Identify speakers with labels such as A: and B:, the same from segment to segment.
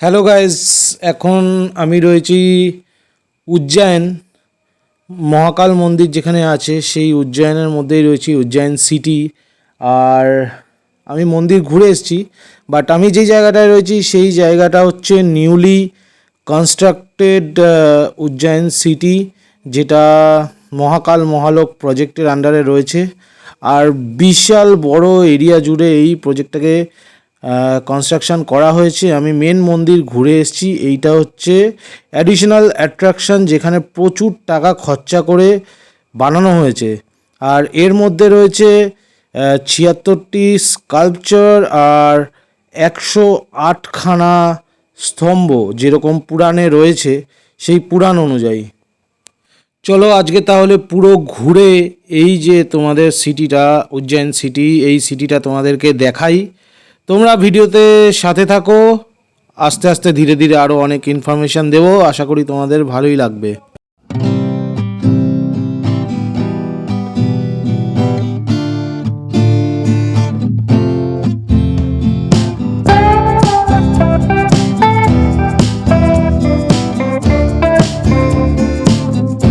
A: Hello guys, এখন আমি রয়েছি উজ্জয়ন। মহাকাল মন্দির যেখানে আছে সেই উজ্জয়নের মধ্যেই রয়েছি, উজ্জয়ন সিটি। আর আমি মন্দির ঘুরে এসেছি, বাট আমি যেই জায়গাটায় রয়েছি সেই জায়গাটা হচ্ছে নিউলি কনস্ট্রাক্টেড উজ্জয়ন সিটি, যেটা মহাকাল মহালোক প্রজেক্টের আন্ডারে রয়েছে। আর বিশাল বড় এরিয়া জুড়ে এই প্রজেক্টটাকে কনস্ট্রাকশন করা হয়েছে। আমি মেন মন্দির ঘুরে এসেছি। এইটা হচ্ছে অ্যাডিশনাল অ্যাট্রাকশন, যেখানে প্রচুর টাকা খরচা করে বানানো হয়েছে। আর এর মধ্যে রয়েছে ৭৬টি স্কাল্পচার আর ১০৮খানা স্তম্ভ, যেরকম পুরাণে রয়েছে সেই পুরাণ অনুযায়ী। চলো আজকে তাহলে পুরো ঘুরে এই যে তোমাদের সিটিটা, উজ্জয়ন সিটি, এই সিটিটা তোমাদেরকে দেখাই। তোমরা ভিডিওতে সাথে থাকো, আস্তে আস্তে ধীরে ধীরে আরও অনেক ইনফরমেশান দেবো। আশা করি তোমাদের ভালোই লাগবে।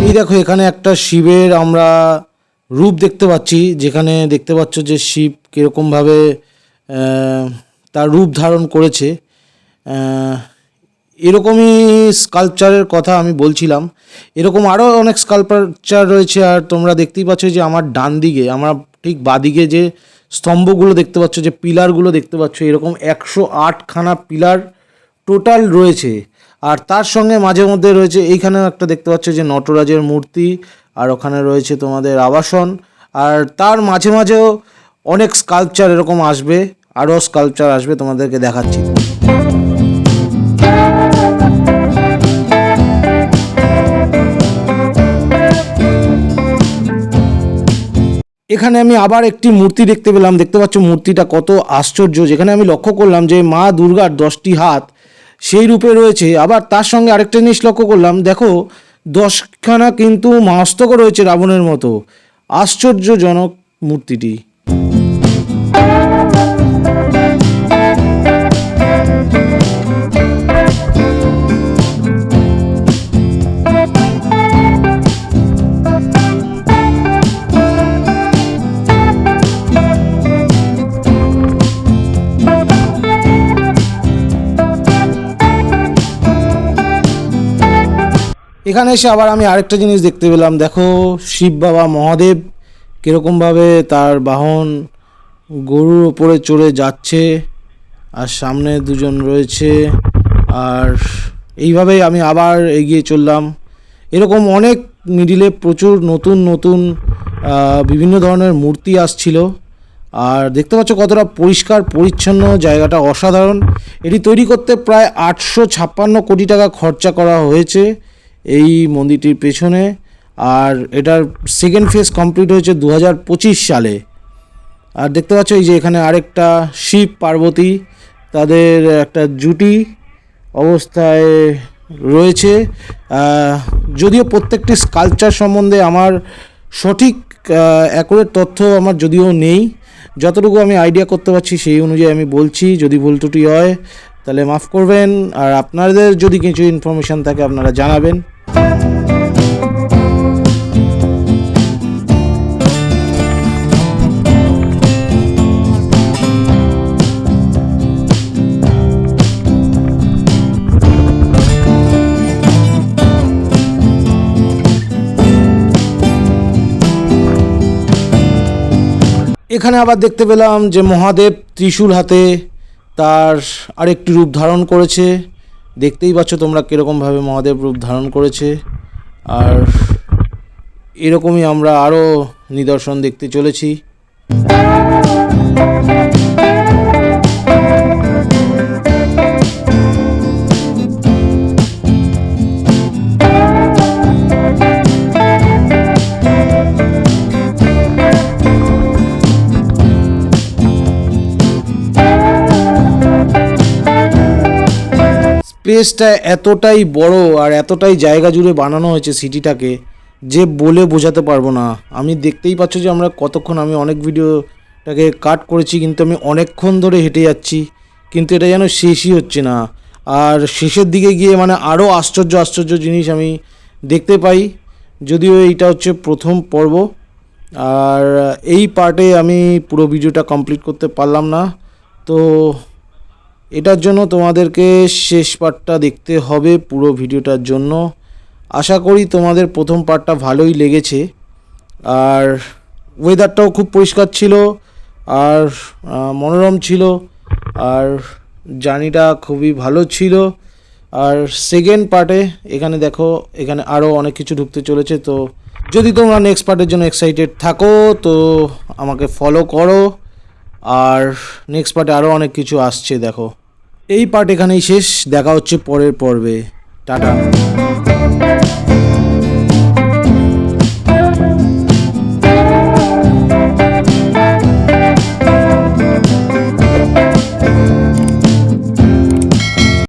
A: এই দেখো, এখানে একটা শিবের আমরা রূপ দেখতে পাচ্ছি, যেখানে দেখতে পাচ্ছ যে শিব কীরকমভাবে তার রূপ ধারণ করেছে। এরকমই স্কাল্পচারের কথা আমি বলছিলাম, এরকম আরও অনেক স্কাল্পচার রয়েছে। আর তোমরা দেখতেই পাচ্ছ যে আমার ডান দিকে, আমার ঠিক বাদিকে যে স্তম্ভগুলো দেখতে পাচ্ছ, যে পিলারগুলো দেখতে পাচ্ছ, এরকম ১০৮খানা পিলার টোটাল রয়েছে। আর তার সঙ্গে মাঝে মধ্যে রয়েছে, এইখানেও একটা দেখতে পাচ্ছ যে নটরাজের মূর্তি, আর ওখানে রয়েছে তোমাদের আবাসন। আর তার মাঝে মাঝেও অনেক স্কাল্পচার এরকম আসবে, আরও স্কাল্পচার আসবে, তোমাদেরকে দেখাচ্ছি। এখানে আমি আবার একটি মূর্তি দেখতে পেলাম। দেখতে পাচ্ছ মূর্তিটা কত আশ্চর্য, যেখানে আমি লক্ষ্য করলাম যে মা দুর্গার ১০টি হাত সেই রূপে রয়েছে। আবার তার সঙ্গে আরেকটা জিনিস লক্ষ্য করলাম, দেখো ১০খানা কিন্তু মস্তকও রয়েছে রাবণের মতো। আশ্চর্যজনক মূর্তিটি। এখানে এসে আবার আমি আরেকটা জিনিস দেখতে পেলাম। দেখো শিব বাবা মহাদেব কীরকমভাবে তার বাহন গরুর ওপরে চড়ে যাচ্ছে, আর সামনে দুজন রয়েছে। আর এইভাবেই আমি আবার এগিয়ে চললাম। এরকম অনেক মিডিলে প্রচুর নতুন নতুন বিভিন্ন ধরনের মূর্তি আসছিল। আর দেখতে পাচ্ছ কতটা পরিষ্কার পরিচ্ছন্ন, জায়গাটা অসাধারণ। এটি তৈরি করতে প্রায় ৮৫৬ কোটি টাকা খরচা করা হয়েছে এই মন্দিরটির পেছনে। আর এটার সেকেন্ড ফেজ কমপ্লিট হয়েছে ২০২৫ সালে। আর দেখতে পাচ্ছ এই যে এখানে আরেকটা শিব পার্বতী, তাদের একটা জুটি অবস্থায় রয়েছে। যদিও প্রত্যেকটি স্কাল্পচার সম্বন্ধে আমার সঠিক অ্যাকুরেট তথ্য আমার যদিও নেই, যতটুকু আমি আইডিয়া করতে পারছি সেই অনুযায়ী আমি বলছি। যদি ভুল ত্রুটি হয় তাহলে মাফ করবেন, আর আপনাদের যদি কিছু ইনফরমেশান থাকে আপনারা জানাবেন। এখানে আবার দেখতে পেলাম যে মহাদেব ত্রিশূল হাতে তার আরেকটি রূপ ধারণ করেছে। দেখতেই পাচ্ছ তোমরা কীরকমভাবে মহাদেব রূপ ধারণ করেছে। আর এরকমই আমরা আরও নিদর্শন দেখতে চলেছি। স্পেসটা এতটাই বড় আর এতটাই জায়গা জুড়ে বানানো হয়েছে সিটিটাকে, যে বলে বোঝাতে পারবো না। আমি দেখতেই পাচ্ছ যে আমরা কতক্ষণ, আমি অনেক ভিডিওটাকে কাট করেছি, কিন্তু আমি অনেকক্ষণ ধরে হেঁটে যাচ্ছি, কিন্তু এটা যেন শেষই হচ্ছে না। আর শেষের দিকে গিয়ে মানে আরও আশ্চর্য আশ্চর্য জিনিস আমি দেখতে পাই। যদিও এইটা হচ্ছে প্রথম পর্ব, আর এই পার্টে আমি পুরো ভিডিওটা কমপ্লিট করতে পারলাম না। তো এটার জন্য তোমাদেরকে শেষ পার্টটা দেখতে হবে পুরো ভিডিওটার জন্য। আশা করি তোমাদের প্রথম পার্টটা ভালোই লেগেছে। আর ওয়েদারটাও খুব পরিষ্কার ছিল আর মনোরম ছিল, আর জার্নিটা খুবই ভালো ছিল। আর সেকেন্ড পার্টে এখানে দেখো, এখানে আরও অনেক কিছু ঢুকতে চলেছে। তো যদি তোমরা নেক্সট পার্টের জন্য এক্সাইটেড থাকো তো আমাকে ফলো করো, আর নেক্সট পার্টে আরও অনেক কিছু আসছে। দেখো, এই পার্ট এখানেই শেষ, দেখা হচ্ছে পরের পর্বে। টাটা।